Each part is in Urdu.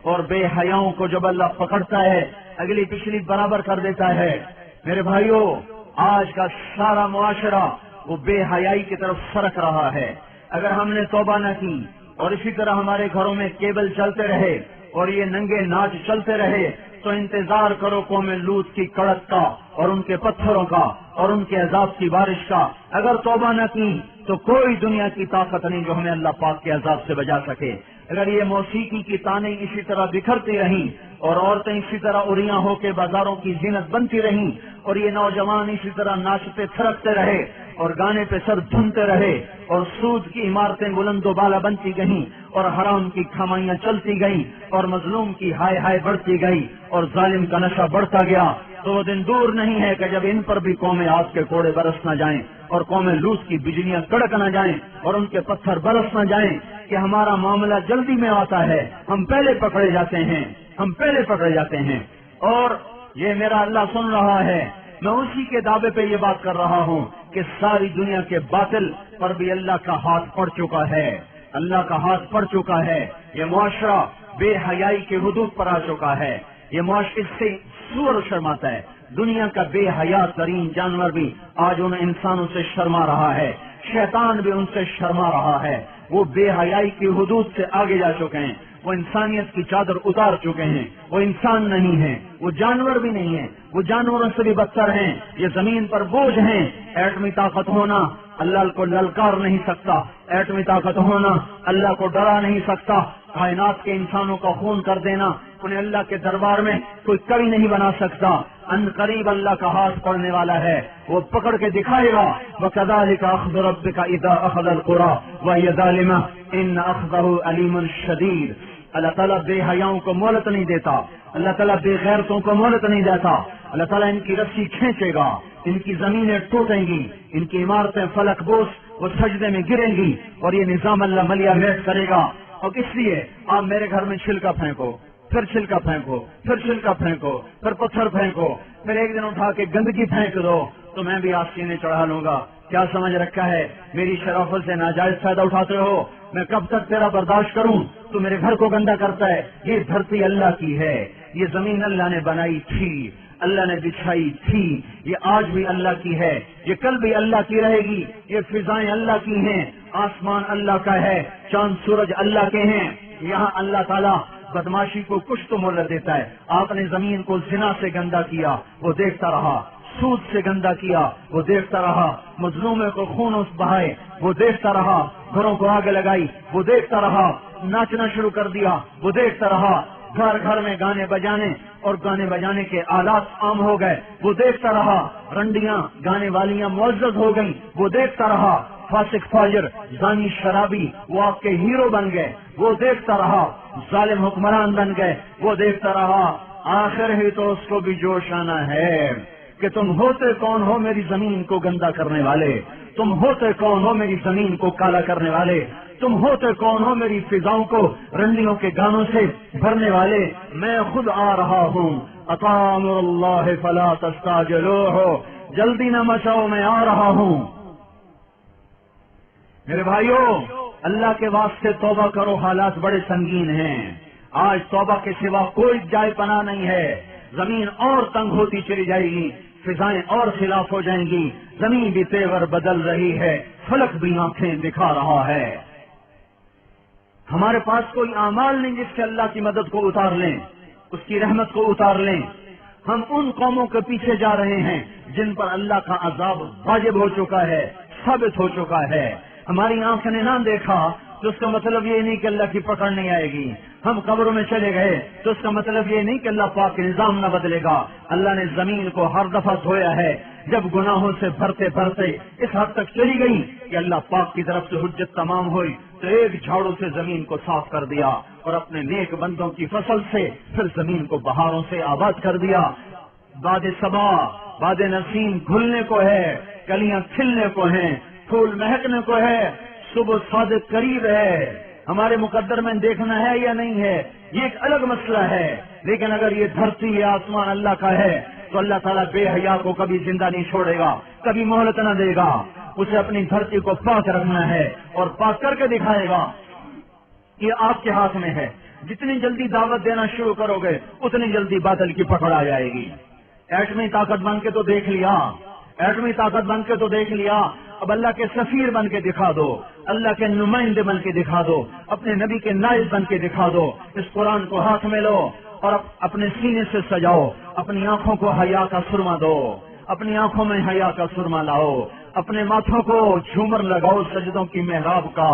اور بے حیاؤں کو جب اللہ پکڑتا ہے اگلی پچھلی برابر کر دیتا ہے۔ میرے بھائیوں، آج کا سارا معاشرہ وہ بے حیائی کی طرف سرک رہا ہے۔ اگر ہم نے توبہ نہ کی اور اسی طرح ہمارے گھروں میں کیبل چلتے رہے اور یہ ننگے ناچ چلتے رہے تو انتظار کرو قوم لوط کی کڑک کا اور ان کے پتھروں کا اور ان کے عذاب کی بارش کا۔ اگر توبہ نہ کی تو کوئی دنیا کی طاقت نہیں جو ہمیں اللہ پاک کے عذاب سے بچا سکے۔ اگر یہ موسیقی کی تانیں اسی طرح بکھرتی رہیں اور عورتیں اسی طرح اریاں ہو کے بازاروں کی زینت بنتی رہیں اور یہ نوجوان اسی طرح ناچتے تھرکتے رہے اور گانے پہ سر دھنتے رہے اور سود کی عمارتیں بلند و بالا بنتی گئیں اور حرام کی کھمائیاں چلتی گئیں اور مظلوم کی ہائے ہائے بڑھتی گئی اور ظالم کا نشہ بڑھتا گیا، تو وہ دن دور نہیں ہے کہ جب ان پر بھی قوم عاد کے کوڑے برس نہ جائیں اور قوم لوط کی بجلیاں کڑک نہ جائیں اور ان کے پتھر برس نہ جائیں کہ ہمارا معاملہ جلدی میں آتا ہے، ہم پہلے پکڑے جاتے ہیں، ہم پہلے پکڑے جاتے ہیں۔ اور یہ میرا اللہ سن رہا ہے، میں اسی کے دعوے پہ یہ بات کر رہا ہوں کہ ساری دنیا کے باطل پر بھی اللہ کا ہاتھ پڑ چکا ہے، اللہ کا ہاتھ پڑ چکا ہے۔ یہ معاشرہ بے حیائی کے حدود پر آ چکا ہے، یہ معاشرہ اس سے سور شرماتا ہے۔ دنیا کا بے حیا ترین جانور بھی آج ان انسانوں سے شرما رہا ہے، شیطان بھی ان سے شرما رہا ہے۔ وہ بے حیائی کی حدود سے آگے جا چکے ہیں، وہ انسانیت کی چادر اتار چکے ہیں، وہ انسان نہیں ہیں، وہ جانور بھی نہیں ہیں، وہ جانوروں سے بھی بدتر ہیں، یہ زمین پر بوجھ ہیں۔ ایٹمی طاقت ہونا اللہ کو للکار نہیں سکتا، ایٹمی طاقت ہونا اللہ کو ڈرا نہیں سکتا، کائنات کے انسانوں کا خون کر دینا انہیں اللہ کے دربار میں کوئی کبھی نہیں بنا سکتا۔ ان قریب اللہ کا ہاتھ پڑنے والا ہے، وہ پکڑ کے دکھائے گا۔ وَكَذَلِكَ أَخْذُ رَبِّكَ إِذَا أَخَذَ الْقُرَىٰ وَهِيَ ظَالِمَةٌ إِنَّ أَخْذَهُ أَلِيمٌ شَدِيدٌ۔ اللہ تعالیٰ بے حیاؤں کو مہلت نہیں دیتا، اللہ تعالیٰ بے غیرتوں کو مہلت نہیں دیتا۔ اللہ تعالیٰ ان کی رسی کھینچے گا، ان کی زمینیں ٹوٹیں گی، ان کی عمارتیں فلک بوس وہ سجدے میں گریں گی اور یہ نظام اللہ ملیا میٹ کرے گا۔ اور اس لیے آپ میرے گھر میں چھلکا پھینکو، پھر چھلکا پھینکو، پھر چھلکا پھینکو، پھر پتھر پھینکو، پھر ایک دن اٹھا کے گندگی پھینک دو تو میں بھی آستینے چڑھا لوں گا۔ کیا سمجھ رکھا ہے؟ میری شرافت سے ناجائز فائدہ اٹھاتے ہو، میں کب تک تیرا برداشت کروں؟ تو میرے گھر کو گندا کرتا ہے۔ یہ دھرتی اللہ کی ہے، یہ زمین اللہ نے بنائی تھی، اللہ نے بچھائی تھی، یہ آج بھی اللہ کی ہے، یہ کل بھی اللہ کی رہے گی۔ یہ فضائیں اللہ کی ہیں، آسمان اللہ کا ہے، چاند سورج اللہ کے ہیں۔ یہاں اللہ تعالیٰ بدماشی کو کچھ تو مہلت دیتا ہے۔ آپ نے زمین کو زنا سے گندا کیا، وہ دیکھتا رہا، سود سے گندا کیا، وہ دیکھتا رہا، مظلومے کو خون بہائے، وہ دیکھتا رہا، گھروں کو آگ لگائی، وہ دیکھتا رہا، ناچنا شروع کر دیا، وہ دیکھتا رہا، گھر گھر میں گانے بجانے اور گانے بجانے کے آلات عام ہو گئے، وہ دیکھتا رہا، رنڈیاں گانے والیاں معزز ہو گئیں، وہ دیکھتا رہا، فاسق فاجر زانی شرابی وہ آپ کے ہیرو بن گئے، وہ دیکھتا رہا، ظالم حکمران بن گئے، وہ دیکھتا رہا۔ آخر ہی تو اس کو بھی جوش آنا ہے کہ تم ہوتے کون ہو میری زمین کو گندا کرنے والے، تم ہوتے کون ہو میری زمین کو کالا کرنے والے، تم ہوتے کون ہو میری فضاؤں کو رنڈیوں کے گانوں سے بھرنے والے۔ میں خود آ رہا ہوں، اطاع اللہ فلا تستعجلوہ، جلدی نہ مچاؤ، میں آ رہا ہوں۔ میرے بھائیوں، اللہ کے واسطے توبہ کرو، حالات بڑے سنگین ہیں۔ آج توبہ کے سوا کوئی جائے پناہ نہیں ہے۔ زمین اور تنگ ہوتی چلی جائے گی، فضائیں اور خلاف ہو جائیں گی، زمین بھی تیور بدل رہی ہے، فلک بھی آنکھیں دکھا رہا ہے۔ ہمارے پاس کوئی اعمال نہیں جس سے اللہ کی مدد کو اتار لیں، اس کی رحمت کو اتار لیں۔ ہم ان قوموں کے پیچھے جا رہے ہیں جن پر اللہ کا عذاب واجب ہو چکا ہے، ثابت ہو چکا ہے۔ ہماری آنکھ نے نہ دیکھا تو اس کا مطلب یہ نہیں کہ اللہ کی پکڑ نہیں آئے گی۔ ہم قبروں میں چلے گئے تو اس کا مطلب یہ نہیں کہ اللہ پاک کے نظام نہ بدلے گا۔ اللہ نے زمین کو ہر دفعہ دھویا ہے، جب گناہوں سے بھرتے بھرتے اس حد تک چلی گئی کہ اللہ پاک کی طرف سے حجت تمام ہوئی تو ایک جھاڑو سے زمین کو صاف کر دیا اور اپنے نیک بندوں کی فصل سے پھر زمین کو بہاروں سے آباد کر دیا۔ باد صبا، باد نسیم کھلنے کو ہے، کلیاں کھلنے کو ہیں، پھول مہکنے کو ہے، صبح صادق قریب ہے۔ ہمارے مقدر میں دیکھنا ہے یا نہیں ہے یہ ایک الگ مسئلہ ہے، لیکن اگر یہ دھرتی یا آسمان اللہ کا ہے تو اللہ تعالیٰ بے حیا کو کبھی زندہ نہیں چھوڑے گا، کبھی مہلت نہ دے گا۔ اسے اپنی دھرتی کو پاک رکھنا ہے اور پاک کر کے دکھائے گا۔ یہ آپ کے ہاتھ میں ہے، جتنی جلدی دعوت دینا شروع کرو گے اتنی جلدی باطل کی پکڑ آ جائے گی. ایٹمی طاقت بن کے تو دیکھ لیا, ایٹمی طاقت بن کے تو دیکھ لیا, اب اللہ کے سفیر بن کے دکھا دو, اللہ کے نمائندے بن کے دکھا دو, اپنے نبی کے نائب بن کے دکھا دو. اس قرآن کو ہاتھ میں لو اور اپنے سینے سے سجاؤ, اپنی آنکھوں کو حیا کا سرما دو, اپنی آنکھوں میں حیا کا سرما لاؤ, اپنے ماتھوں کو جھومر لگاؤ سجدوں کی محراب کا.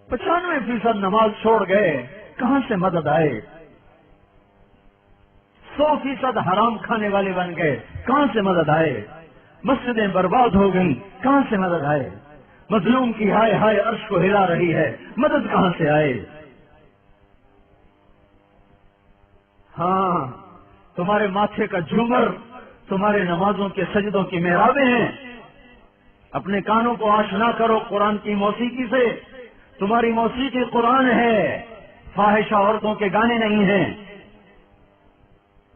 95% نماز چھوڑ گئے, کہاں سے مدد آئے؟ 100% حرام کھانے والے بن گئے, کہاں سے مدد آئے؟ مسجدیں برباد ہو گئیں, کہاں سے مدد آئے؟ مظلوم کی ہائے ہائے عرش کو ہلا رہی ہے, مدد کہاں سے آئے؟ ہاں, تمہارے ماتھے کا جھومر تمہارے نمازوں کے سجدوں کی محرابیں ہیں. اپنے کانوں کو آشنا کرو قرآن کی موسیقی سے. تمہاری موسیقی قرآن ہے, فاحشہ عورتوں کے گانے نہیں ہیں.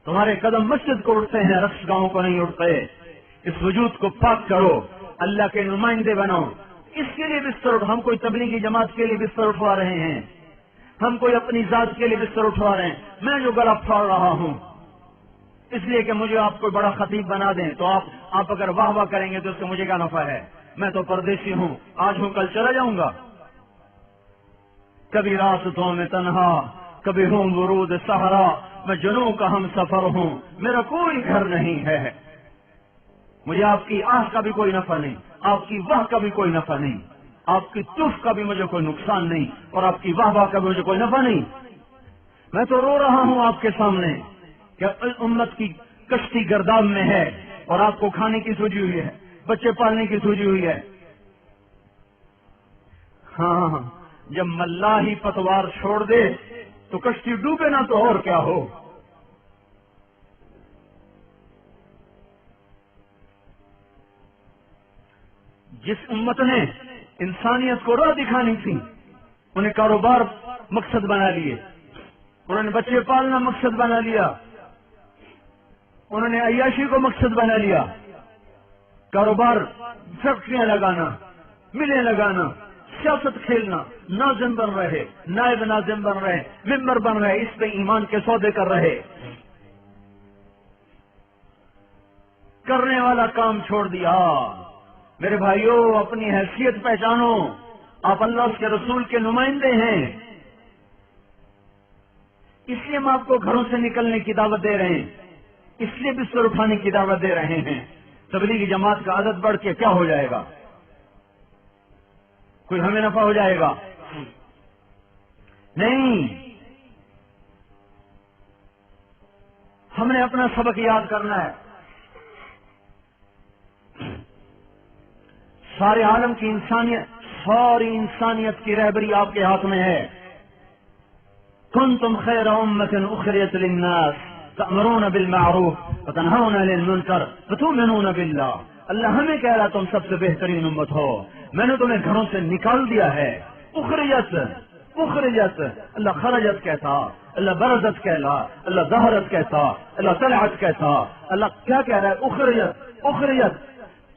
تمہارے قدم مسجد کو اٹھتے ہیں, رقص گاؤں کو نہیں اٹھتے. اس وجود کو پاک کرو, اللہ کے نمائندے بنو. اس کے لیے بستر, ہم کوئی تبلیغی جماعت کے لیے بستر اٹھوا رہے ہیں, ہم کوئی اپنی ذات کے لیے بستر اٹھوا رہے ہیں. میں جو گلا پھاڑ رہا ہوں اس لیے کہ مجھے آپ کو بڑا خطیب بنا دیں, تو آپ اگر واہ واہ کریں گے تو اس سے مجھے کیا نفع ہے؟ میں تو پردیسی ہوں, آج ہوں کل چلا جاؤں گا. کبھی راستوں میں تنہا, کبھی ہوں ورود صحرا, میں جنوں کا ہم سفر ہوں, میرا کوئی گھر نہیں ہے. مجھے آپ کی آہ کا بھی کوئی نفع نہیں, آپ کی واہ کا بھی کوئی نفع نہیں, آپ کی تف کا بھی مجھے کوئی نقصان نہیں, اور آپ کی واہ واہ کا بھی مجھے کوئی نفع نہیں. میں تو رو رہا ہوں آپ کے سامنے کہ امت کی کشتی گرداب میں ہے, اور آپ کو کھانے کی سوچی ہوئی ہے, بچے پالنے کی سوچی ہوئی ہے. ہاں, جب ملا ہی پتوار چھوڑ دے تو کشتی ڈوبے نہ تو اور کیا ہو. جس امت نے انسانیت کو راہ دکھانی تھی, انہیں کاروبار مقصد بنا لیے, انہوں نے بچے پالنا مقصد بنا لیا, انہوں نے عیاشی کو مقصد بنا لیا. کاروبار, فیکٹریاں لگانا, ملیں لگانا, سیاست کھیلنا, ناظم بن رہے, نائب ناظم بن رہے, ممبر بن رہے, اس پہ ایمان کے سودے کر رہے. کرنے والا کام چھوڑ دیا. میرے بھائیوں, اپنی حیثیت پہچانو, آپ اللہ اس کے رسول کے نمائندے ہیں. اس لیے ہم آپ کو گھروں سے نکلنے کی دعوت دے رہے ہیں, اس لیے بستر اٹھانے کی دعوت دے رہے ہیں. تبلیغی جماعت کا عدد بڑھ کے کیا ہو جائے گا؟ کوئی ہمیں نفع ہو جائے گا؟ نہیں. ہم نے اپنا سبق یاد کرنا ہے. سارے عالم کی انسانیت, ساری انسانیت کی رہبری آپ کے ہاتھ میں ہے. کنتم خیر امۃ اخرجت للناس تأمرون بالمعروف وتنہون عن المنکر وتؤمنون باللہ. اللہ ہمیں کہہ رہا تم سب سے بہترین امت ہو, میں نے تمہیں گھروں سے نکال دیا ہے. اخرجت, اخرجت, اللہ خرجت کہتا, اللہ برزت کہلا, اللہ ظہرت کہتا, اللہ طلعت کہتا. اللہ کیا کہہ رہا ہے؟ اخرجت, اخرجت.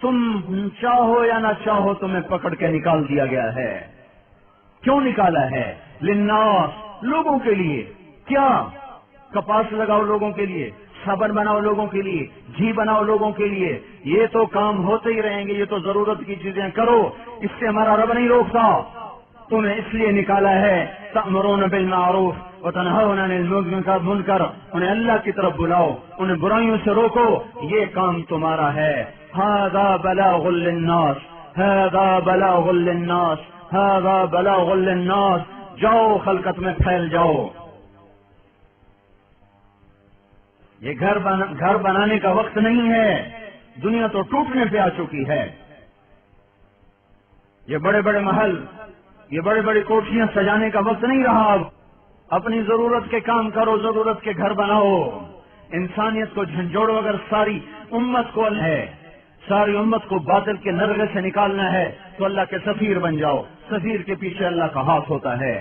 تم چاہو یا نہ چاہو تمہیں پکڑ کے نکال دیا گیا ہے. کیوں نکالا ہے؟ للناس, لوگوں کے لیے. کیا؟ کپاس لگاؤ لوگوں کے لیے, صابن بناؤ لوگوں کے لیے, گھی بناؤ لوگوں کے لیے. یہ تو کام ہوتے ہی رہیں گے, یہ تو ضرورت کی چیزیں کرو, اس سے ہمارا رب نہیں روکتا. تمہیں اس لیے نکالا ہے تأمرون بالمعروف وتنہون عن المنکر, انہیں اللہ کی طرف بلاؤ, انہیں برائیوں سے روکو, یہ کام تمہارا ہے. ھذا بلاغ للناس, ھذا بلاغ للناس, ھذا بلاغ للناس. جاؤ خلقت میں پھیل جاؤ. یہ گھر بنانے کا وقت نہیں ہے, دنیا تو ٹوٹنے پہ آ چکی ہے. یہ بڑے بڑے محل, یہ بڑے بڑی کوٹھیاں سجانے کا وقت نہیں رہا. اب اپنی ضرورت کے کام کرو, ضرورت کے گھر بناؤ. انسانیت کو جھنجھوڑو. اگر ساری امت کو ہے, ساری امت کو باطل کے نرغے سے نکالنا ہے تو اللہ کے سفیر بن جاؤ. سفیر کے پیچھے اللہ کا ہاتھ ہوتا ہے.